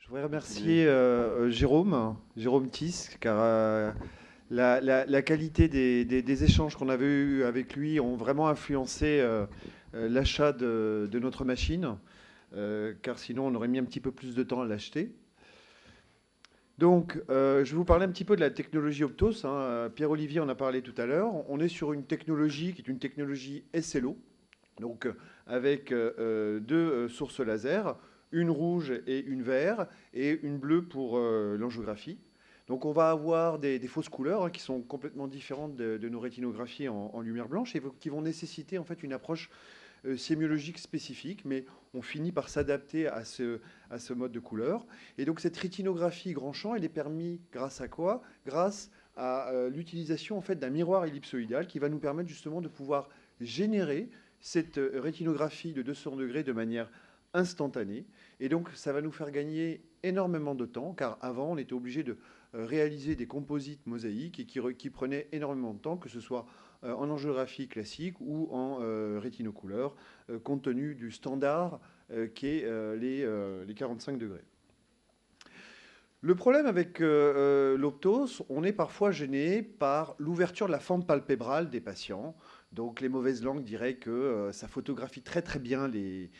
Je voudrais Oui. remercier Jérôme Tiss, car la qualité des échanges qu'on avait eus avec lui ont vraiment influencé l'achat de notre machine, car sinon on aurait mis un petit peu plus de temps à l'acheter. Donc, je vais vous parler un petit peu de la technologie Optos, hein. Pierre-Olivier en a parlé tout à l'heure. On est sur une technologie qui est une technologie SLO, donc avec deux sources laser, une rouge et une verte, et une bleue pour l'angiographie. Donc on va avoir des fausses couleurs, hein, qui sont complètement différentes de nos rétinographies en lumière blanche et qui vont nécessiter en fait une approche sémiologique spécifique, mais on finit par s'adapter à ce mode de couleur. Et donc cette rétinographie grand champ, elle est permise grâce à quoi? Grâce à l'utilisation en fait d'un miroir ellipsoïdal qui va nous permettre justement de pouvoir générer cette rétinographie de 200 degrés de manière instantanée. Et donc ça va nous faire gagner énormément de temps, car avant on était obligé de réaliser des composites mosaïques et qui prenaient énormément de temps, que ce soit en angiographie classique ou en rétinocouleur, compte tenu du standard qui est les 45 degrés. Le problème avec l'optos, on est parfois gêné par l'ouverture de la fente palpébrale des patients. Donc les mauvaises langues diraient que ça photographie très très bien les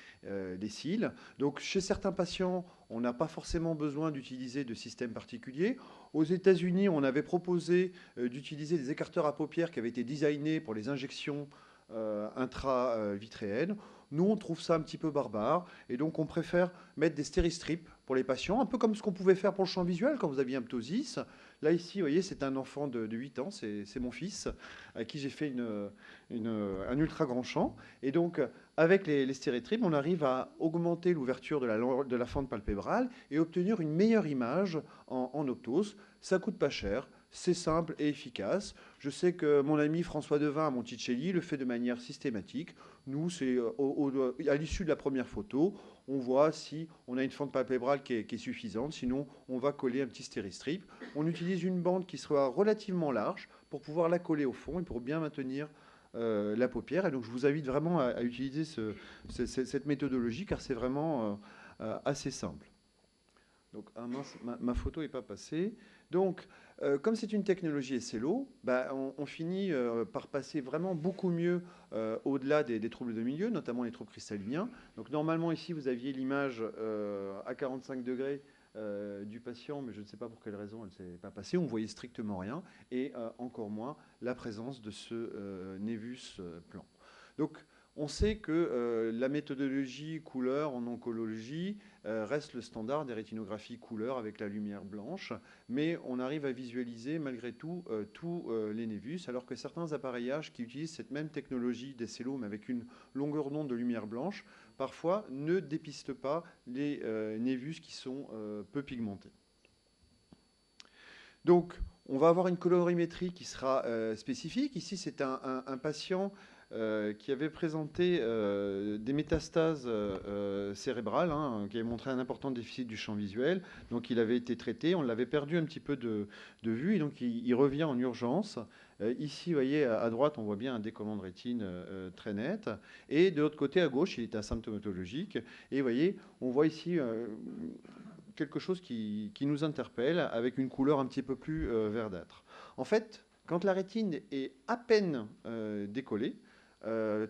cils. Donc chez certains patients, on n'a pas forcément besoin d'utiliser de système particulier. Aux États-Unis, on avait proposé d'utiliser des écarteurs à paupières qui avaient été designés pour les injections intravitréennes. Nous, on trouve ça un petit peu barbare et donc on préfère mettre des stéristrips pour les patients, un peu comme ce qu'on pouvait faire pour le champ visuel quand vous aviez un ptosis. Là, ici, vous voyez, c'est un enfant de 8 ans, c'est mon fils, à qui j'ai fait un ultra grand champ. Et donc, avec les stéritripes, on arrive à augmenter l'ouverture de la fente palpébrale et obtenir une meilleure image en optose. Ça coûte pas cher, c'est simple et efficace. Je sais que mon ami François Devin à Monticelli le fait de manière systématique. Nous, c'est à l'issue de la première photo, on voit si on a une fente palpébrale qui est suffisante. Sinon, on va coller un petit stéristrip. On utilise une bande qui soit relativement large pour pouvoir la coller au fond et pour bien maintenir la paupière. Et donc, je vous invite vraiment à utiliser cette méthodologie car c'est vraiment assez simple. Donc, ah mince, ma photo n'est pas passée. Donc, comme c'est une technologie SLO, bah, on finit par passer vraiment beaucoup mieux au-delà des troubles de milieu, notamment les troubles cristalliniens. Donc, normalement, ici, vous aviez l'image à 45 degrés du patient, mais je ne sais pas pour quelle raison elle ne s'est pas passée. On voyait strictement rien, et encore moins la présence de ce névus plan. Donc, on sait que la méthodologie couleur en oncologie reste le standard des rétinographies couleur avec la lumière blanche, mais on arrive à visualiser malgré tout tous les névus, alors que certains appareillages qui utilisent cette même technologie des cellos, mais avec une longueur d'onde de lumière blanche, parfois ne dépistent pas les névus qui sont peu pigmentés. Donc, on va avoir une colorimétrie qui sera spécifique. Ici, c'est un patient qui avait présenté des métastases cérébrales, hein, qui avait montré un important déficit du champ visuel. Donc, il avait été traité. On l'avait perdu un petit peu de vue. Et donc, il revient en urgence. Ici, vous voyez, à droite, on voit bien un décollement de rétine très net. Et de l'autre côté, à gauche, il est asymptomatologique. Et vous voyez, on voit ici quelque chose qui nous interpelle avec une couleur un petit peu plus verdâtre. En fait, quand la rétine est à peine décollée,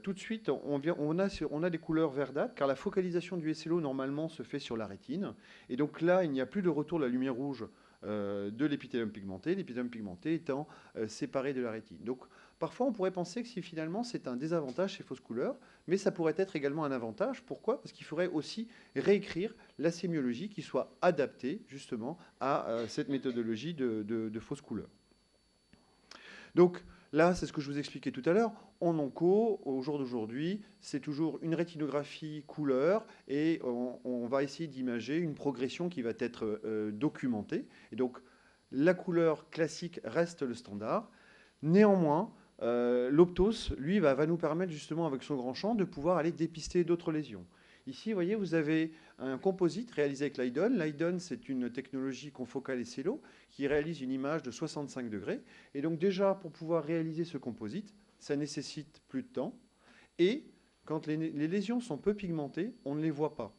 tout de suite, on a des couleurs verdâtres, car la focalisation du SLO, normalement, se fait sur la rétine. Et donc là, il n'y a plus de retour de la lumière rouge de l'épithélium pigmenté étant séparé de la rétine. Donc parfois, on pourrait penser que si finalement c'est un désavantage ces fausses couleurs, mais ça pourrait être également un avantage. Pourquoi? Parce qu'il faudrait aussi réécrire la sémiologie qui soit adaptée justement à cette méthodologie de fausses couleurs. Donc là, c'est ce que je vous expliquais tout à l'heure. En onco, au jour d'aujourd'hui, c'est toujours une rétinographie couleur et on va essayer d'imager une progression qui va être documentée. Et donc la couleur classique reste le standard. Néanmoins, l'Optos, lui, va nous permettre justement avec son grand champ de pouvoir aller dépister d'autres lésions. Ici, vous voyez, vous avez un composite réalisé avec l'IDON. L'IDON, c'est une technologie confocale et cello qui réalise une image de 65 degrés. Et donc déjà, pour pouvoir réaliser ce composite, ça nécessite plus de temps. Et quand les lésions sont peu pigmentées, on ne les voit pas.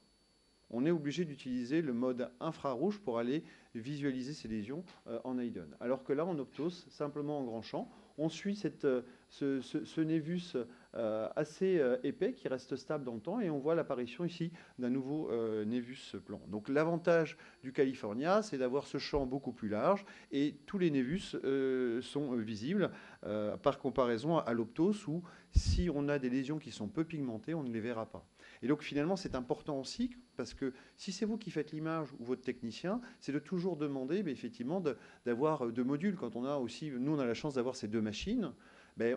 on est obligé d'utiliser le mode infrarouge pour aller visualiser ces lésions en Eidon. Alors que là, en Optos, simplement en grand champ, on suit ce névus assez épais qui reste stable dans le temps et on voit l'apparition ici d'un nouveau névus blanc. Donc l'avantage du California, c'est d'avoir ce champ beaucoup plus large et tous les névus sont visibles par comparaison à l'Optos où si on a des lésions qui sont peu pigmentées, on ne les verra pas. Et donc finalement, c'est important aussi, parce que si c'est vous qui faites l'image ou votre technicien, c'est de toujours demander effectivement d'avoir deux modules. Quand on a aussi, nous on a la chance d'avoir ces deux machines,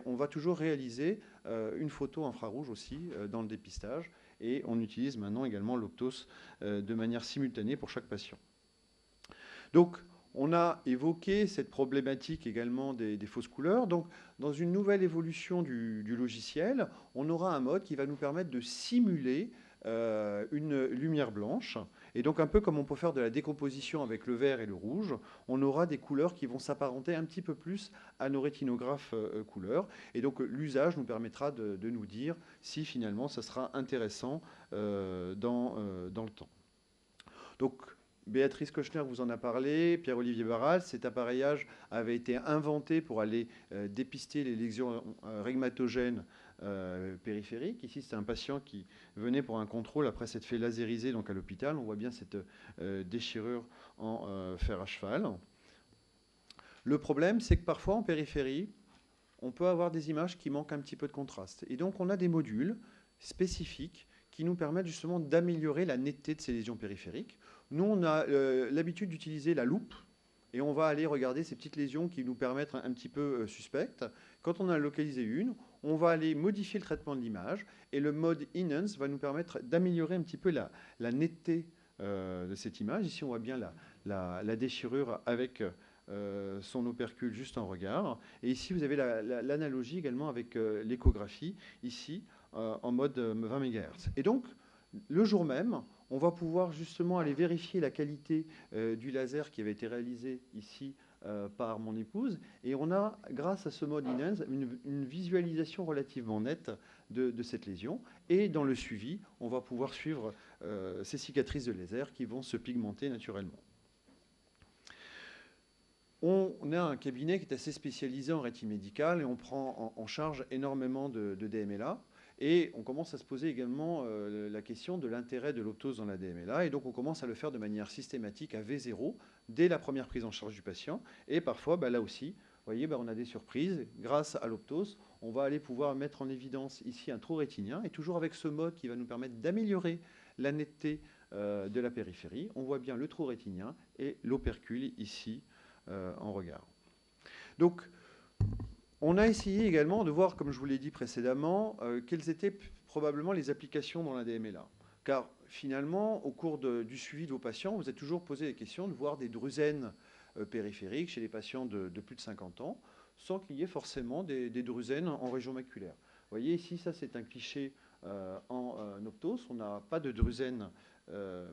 on va toujours réaliser une photo infrarouge aussi dans le dépistage. Et on utilise maintenant également l'Optos de manière simultanée pour chaque patient. Donc, on a évoqué cette problématique également des fausses couleurs. Donc, dans une nouvelle évolution du logiciel, on aura un mode qui va nous permettre de simuler une lumière blanche. Et donc, un peu comme on peut faire de la décomposition avec le vert et le rouge, on aura des couleurs qui vont s'apparenter un petit peu plus à nos rétinographes couleurs. Et donc, l'usage nous permettra de nous dire si finalement ça sera intéressant dans le temps. Donc, Béatrice Kochner vous en a parlé, Pierre-Olivier Barral, cet appareillage avait été inventé pour aller dépister les lésions rhigmatogènes périphériques. Ici, c'est un patient qui venait pour un contrôle après s'être fait lasériser donc à l'hôpital. On voit bien cette déchirure en fer à cheval. Le problème, c'est que parfois en périphérie, on peut avoir des images qui manquent un petit peu de contraste. Et donc, on a des modules spécifiques qui nous permettent justement d'améliorer la netteté de ces lésions périphériques. Nous, on a l'habitude d'utiliser la loupe et on va aller regarder ces petites lésions qui nous permettent un petit peu suspectes. Quand on a localisé une, on va aller modifier le traitement de l'image et le mode Enhance va nous permettre d'améliorer un petit peu la netteté de cette image. Ici, on voit bien la déchirure avec son opercule juste en regard. Et ici, vous avez l'analogie également avec l'échographie, ici, en mode 20 MHz. Et donc, le jour même, on va pouvoir justement aller vérifier la qualité du laser qui avait été réalisé ici par mon épouse. Et on a, grâce à ce mode Enhance, une visualisation relativement nette de cette lésion. Et dans le suivi, on va pouvoir suivre ces cicatrices de laser qui vont se pigmenter naturellement. On a un cabinet qui est assez spécialisé en rétine médicale et on prend en charge énormément de DMLA. Et on commence à se poser également la question de l'intérêt de l'optose dans la DMLA. Et donc on commence à le faire de manière systématique à V0 dès la première prise en charge du patient. Et parfois, là aussi, vous voyez, on a des surprises. Grâce à l'optose, on va aller pouvoir mettre en évidence ici un trou rétinien. Et toujours avec ce mode qui va nous permettre d'améliorer la netteté de la périphérie. On voit bien le trou rétinien et l'opercule ici en regard. Donc, on a essayé également de voir, comme je vous l'ai dit précédemment, quelles étaient probablement les applications dans la DMLA. Car finalement, au cours du suivi de vos patients, vous êtes toujours posé la question de voir des drusènes périphériques chez les patients de plus de 50 ans, sans qu'il y ait forcément des drusènes en région maculaire. Vous voyez ici, ça c'est un cliché en optos, on n'a pas de drusène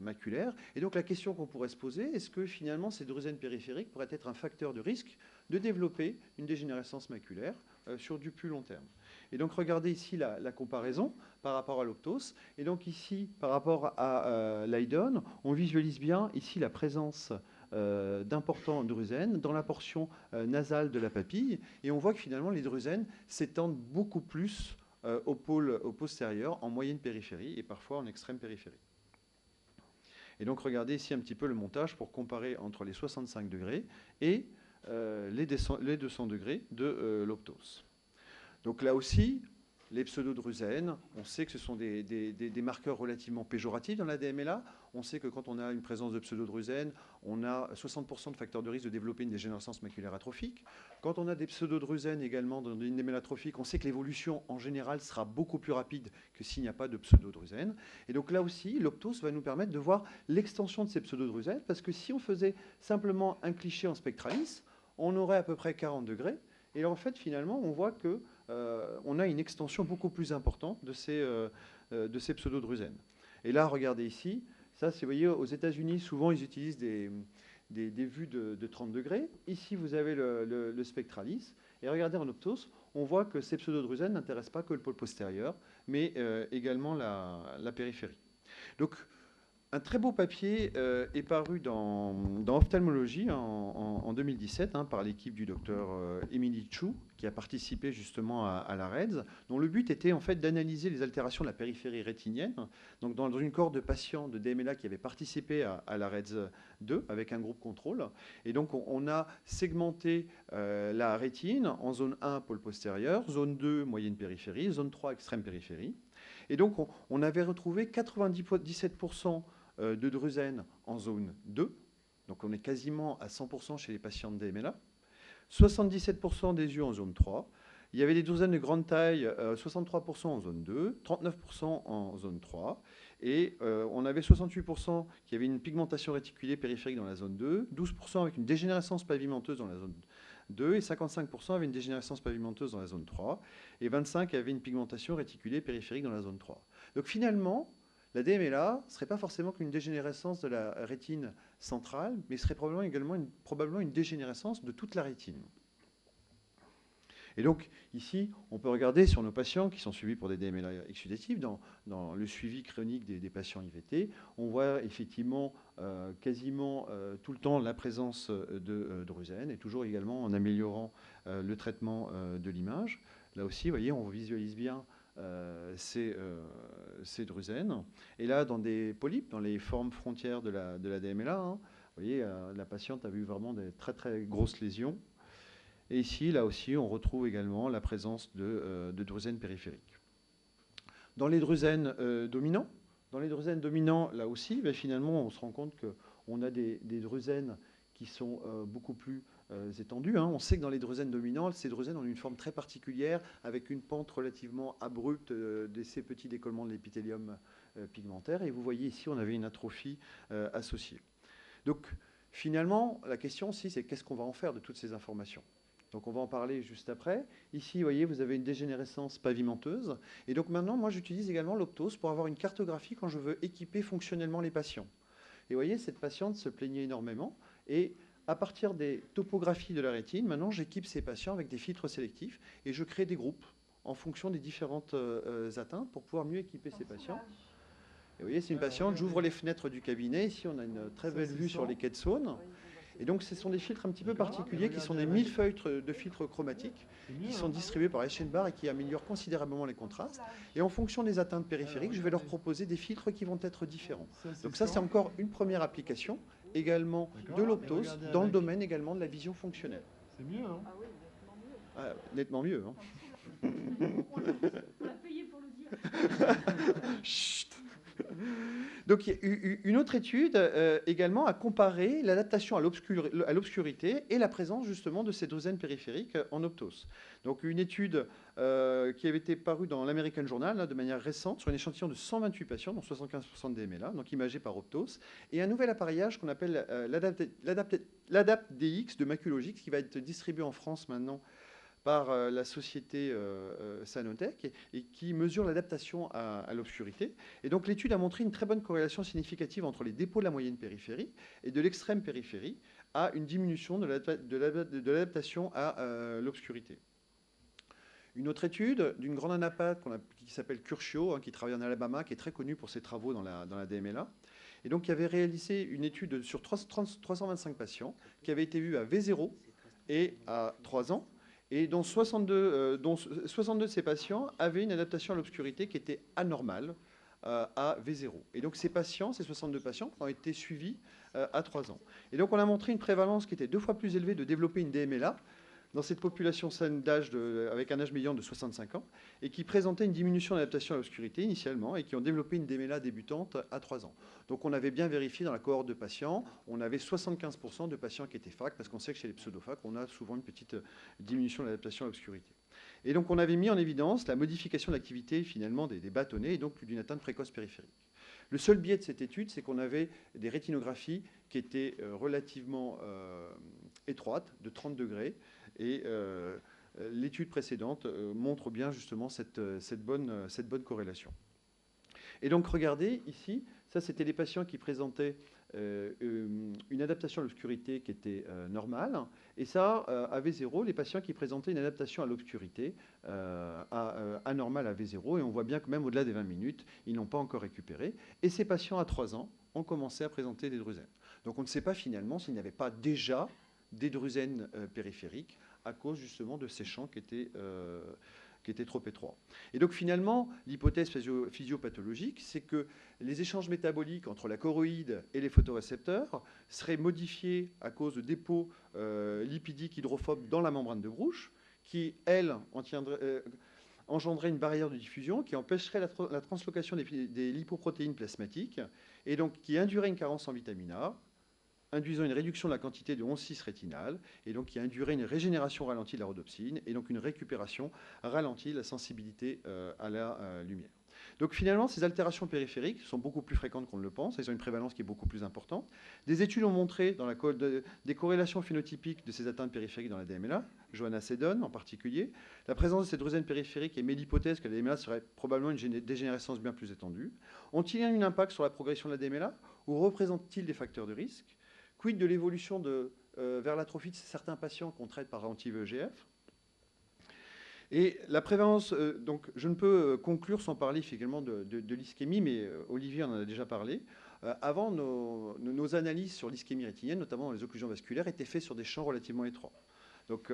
maculaire. Et donc la question qu'on pourrait se poser, est-ce que finalement ces drusènes périphériques pourraient être un facteur de risque de développer une dégénérescence maculaire sur du plus long terme? Et donc regardez ici la comparaison par rapport à l'optos. Et donc ici, par rapport à l'Eidon, on visualise bien ici la présence d'importants drusènes dans la portion nasale de la papille. Et on voit que finalement les drusènes s'étendent beaucoup plus au postérieur, en moyenne périphérie et parfois en extrême périphérie. Et donc regardez ici un petit peu le montage pour comparer entre les 65 degrés et les 200 degrés de l'optos. Donc là aussi, les pseudodrusènes, on sait que ce sont des marqueurs relativement péjoratifs dans la DMLA. On sait que quand on a une présence de pseudodrusènes, on a 60% de facteurs de risque de développer une dégénérescence maculaire atrophique. Quand on a des pseudodrusènes également dans une DMLA atrophique, on sait que l'évolution en général sera beaucoup plus rapide que s'il n'y a pas de pseudodrusènes. Et donc là aussi, l'optos va nous permettre de voir l'extension de ces pseudodrusènes, parce que si on faisait simplement un cliché en spectralis, on aurait à peu près 40 degrés. Et en fait, finalement, on voit que on a une extension beaucoup plus importante de ces pseudodrusènes. Et là, regardez ici, ça, vous voyez, aux États-Unis, souvent, ils utilisent des vues de 30 degrés. Ici, vous avez le spectralis. Et regardez en optos, on voit que ces pseudodrusènes n'intéressent pas que le pôle postérieur, mais également la périphérie. Donc, Un très beau papier est paru dans Ophtalmologie en 2017 par l'équipe du docteur Emily Chu, qui a participé justement à la REDS, dont le but était en fait d'analyser les altérations de la périphérie rétinienne. Donc dans une cohorte de patients de DMLA qui avaient participé à la REDS 2 avec un groupe contrôle. Et donc on a segmenté la rétine en zone 1, pôle postérieur, zone 2, moyenne périphérie, zone 3, extrême périphérie. Et donc on avait retrouvé 97% de drusène en zone 2, donc on est quasiment à 100% chez les patients de DMLA, 77% des yeux en zone 3, il y avait des drusènes de grande taille, 63% en zone 2, 39% en zone 3, et on avait 68% qui avaient une pigmentation réticulée périphérique dans la zone 2, 12% avec une dégénérescence pavimenteuse dans la zone 2, et 55% avaient une dégénérescence pavimenteuse dans la zone 3, et 25% avaient une pigmentation réticulée périphérique dans la zone 3. Donc finalement, la DMLA ne serait pas forcément qu'une dégénérescence de la rétine centrale, mais serait probablement une dégénérescence de toute la rétine. Et donc, ici, on peut regarder sur nos patients qui sont suivis pour des DMLA exudatifs, dans le suivi chronique des patients IVT, on voit effectivement quasiment tout le temps la présence de drusène, et toujours également en améliorant le traitement de l'image. Là aussi, vous voyez, on visualise bien ces drusènes. Et là, dans des polypes, dans les formes frontières de la DMLA, vous voyez, la patiente a vu vraiment des très très grosses lésions. Et ici, là aussi, on retrouve également la présence de drusènes périphériques. Dans les drusènes dominants, là aussi, finalement, on se rend compte qu'on a des drusènes qui sont beaucoup plus étendues. On sait que dans les drusènes dominants, ces drusènes ont une forme très particulière, avec une pente relativement abrupte de ces petits décollements de l'épithélium pigmentaire. Et vous voyez ici, on avait une atrophie associée. Donc, finalement, la question aussi, c'est qu'est-ce qu'on va en faire de toutes ces informations ? Donc on va en parler juste après. Ici, vous voyez, vous avez une dégénérescence pavimenteuse. Et donc maintenant, moi, j'utilise également l'Optos pour avoir une cartographie quand je veux équiper fonctionnellement les patients. Et vous voyez, cette patiente se plaignait énormément. Et à partir des topographies de la rétine, maintenant, j'équipe ces patients avec des filtres sélectifs et je crée des groupes en fonction des différentes atteintes pour pouvoir mieux équiper ces patients. Et vous voyez, c'est une patiente, j'ouvre les fenêtres du cabinet. Ici, on a une très belle vue sur les quais de Saône. Et donc, ce sont des filtres un petit peu particuliers qui sont des millefeuilles de filtres chromatiques qui sont distribués par Eschenbach et qui améliorent considérablement les contrastes. Et en fonction des atteintes périphériques, je vais leur proposer des filtres qui vont être différents. Donc ça, c'est encore une première application, également de l'Optos, dans le domaine également de la vision fonctionnelle. C'est mieux, hein? Ah oui, nettement mieux. On l'a payé pour le dire. Chut. Donc, il y a eu une autre étude également à comparer l'adaptation à l'obscurité et la présence justement de ces drusènes périphériques en Optos. Donc, une étude qui avait été parue dans l'American Journal de manière récente sur un échantillon de 128 patients, dont 75% de DMLA, donc imagés par Optos, et un nouvel appareillage qu'on appelle l'ADAPT-DX de Maculogix, qui va être distribué en France maintenant par la société Sanotech et qui mesure l'adaptation à l'obscurité. Et donc l'étude a montré une très bonne corrélation significative entre les dépôts de la moyenne périphérie et de l'extrême périphérie à une diminution de l'adaptation à l'obscurité. Une autre étude d'une grande anapathe qui s'appelle Curcio, qui travaille en Alabama, qui est très connue pour ses travaux dans la DMLA, et donc qui avait réalisé une étude sur 325 patients qui avaient été vus à V0 et à 3 ans, et dont 62 de ces patients avaient une adaptation à l'obscurité qui était anormale à V0. Et donc ces 62 patients, ont été suivis à 3 ans. Et donc on a montré une prévalence qui était 2 fois plus élevée de développer une DMLA dans cette population saine d'âge avec un âge médian de 65 ans, et qui présentait une diminution d'adaptation à l'obscurité initialement, et qui ont développé une DMLA débutante à 3 ans. Donc on avait bien vérifié dans la cohorte de patients, on avait 75% de patients qui étaient FAC, parce qu'on sait que chez les pseudo-FAC, on a souvent une petite diminution de l'adaptation à l'obscurité. Et donc on avait mis en évidence la modification de l'activité finalement des bâtonnets, et donc d'une atteinte précoce périphérique. Le seul biais de cette étude, c'est qu'on avait des rétinographies qui étaient relativement étroites, de 30 degrés, et l'étude précédente montre bien justement cette bonne corrélation. Et donc regardez ici, ça c'était les patients qui présentaient une une adaptation à l'obscurité qui était normale. Et ça, à V0, les patients qui présentaient une adaptation à l'obscurité anormale à V0, et on voit bien que même au-delà des 20 minutes, ils n'ont pas encore récupéré. Et ces patients à 3 ans ont commencé à présenter des drusènes. Donc on ne sait pas finalement s'il n'y avait pas déjà des drusènes périphériques à cause justement de ces champs qui étaient trop étroits. Et donc finalement, l'hypothèse physiopathologique, c'est que les échanges métaboliques entre la choroïde et les photorécepteurs seraient modifiés à cause de dépôts lipidiques hydrophobes dans la membrane de Bruch, qui, elle, engendrait une barrière de diffusion qui empêcherait la translocation des lipoprotéines plasmatiques et donc qui induirait une carence en vitamine A, induisant une réduction de la quantité de 11,6 rétinal, et donc qui induirait une régénération ralentie de la rhodopsine, et donc une récupération ralentie de la sensibilité à la lumière. Donc finalement, ces altérations périphériques sont beaucoup plus fréquentes qu'on ne le pense, elles ont une prévalence qui est beaucoup plus importante. Des études ont montré des corrélations phénotypiques de ces atteintes périphériques dans la DMLA, Johanna Seddon en particulier. La présence de ces drusènes périphériques émet l'hypothèse que la DMLA serait probablement une dégénérescence bien plus étendue. Ont-ils un impact sur la progression de la DMLA ou représentent-ils des facteurs de risque? Quid de l'évolution vers l'atrophie de certains patients qu'on traite par anti-VEGF? Et la prévalence, donc je ne peux conclure sans parler finalement de l'ischémie, mais Olivier en a déjà parlé. Avant, nos analyses sur l'ischémie rétinienne, notamment dans les occlusions vasculaires, étaient faites sur des champs relativement étroits. Donc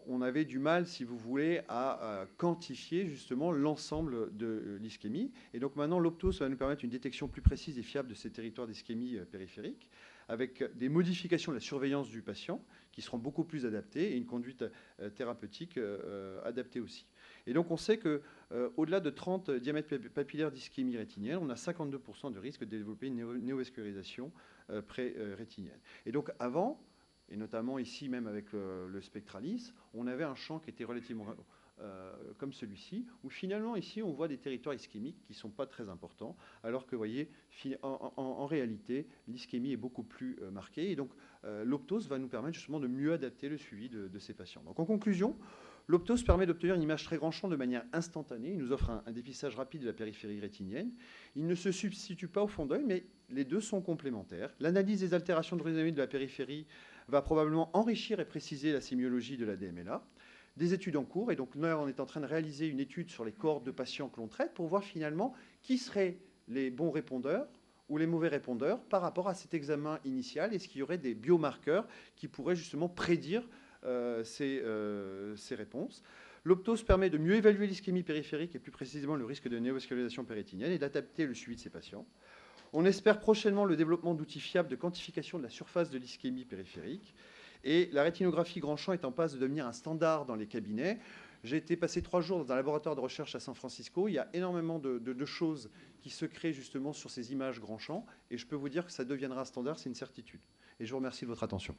on avait du mal, si vous voulez, à quantifier justement l'ensemble de l'ischémie. Et donc maintenant, l'Optos va nous permettre une détection plus précise et fiable de ces territoires d'ischémie périphérique, avec des modifications de la surveillance du patient qui seront beaucoup plus adaptées et une conduite thérapeutique adaptée aussi. Et donc on sait qu'au-delà de 30 diamètres papillaires d'ischémie rétinienne, on a 52% de risque de développer une néovascularisation pré-rétinienne. Et donc avant, et notamment ici même avec le Spectralis, on avait un champ qui était relativement comme celui-ci, où finalement ici on voit des territoires ischémiques qui ne sont pas très importants, alors que vous voyez, en réalité, l'ischémie est beaucoup plus marquée. Et donc l'Optos va nous permettre justement de mieux adapter le suivi de ces patients. Donc en conclusion, l'Optos permet d'obtenir une image très grand champ de manière instantanée. Il nous offre un dépistage rapide de la périphérie rétinienne. Il ne se substitue pas au fond d'œil, mais les deux sont complémentaires. L'analyse des altérations de résonance de la périphérie va probablement enrichir et préciser la sémiologie de la DMLA. Des études en cours, et donc là on est en train de réaliser une étude sur les cohortes de patients que l'on traite pour voir finalement qui seraient les bons répondeurs ou les mauvais répondeurs par rapport à cet examen initial, est-ce qu'il y aurait des biomarqueurs qui pourraient justement prédire ces réponses. L'Optos permet de mieux évaluer l'ischémie périphérique et plus précisément le risque de néovascularisation pérétinienne et d'adapter le suivi de ces patients. On espère prochainement le développement d'outils fiables de quantification de la surface de l'ischémie périphérique. Et la rétinographie grand champ est en passe de devenir un standard dans les cabinets. J'ai été passer 3 jours dans un laboratoire de recherche à San Francisco. Il y a énormément de choses qui se créent justement sur ces images grand champ. Et je peux vous dire que ça deviendra un standard, c'est une certitude. Et je vous remercie de votre attention.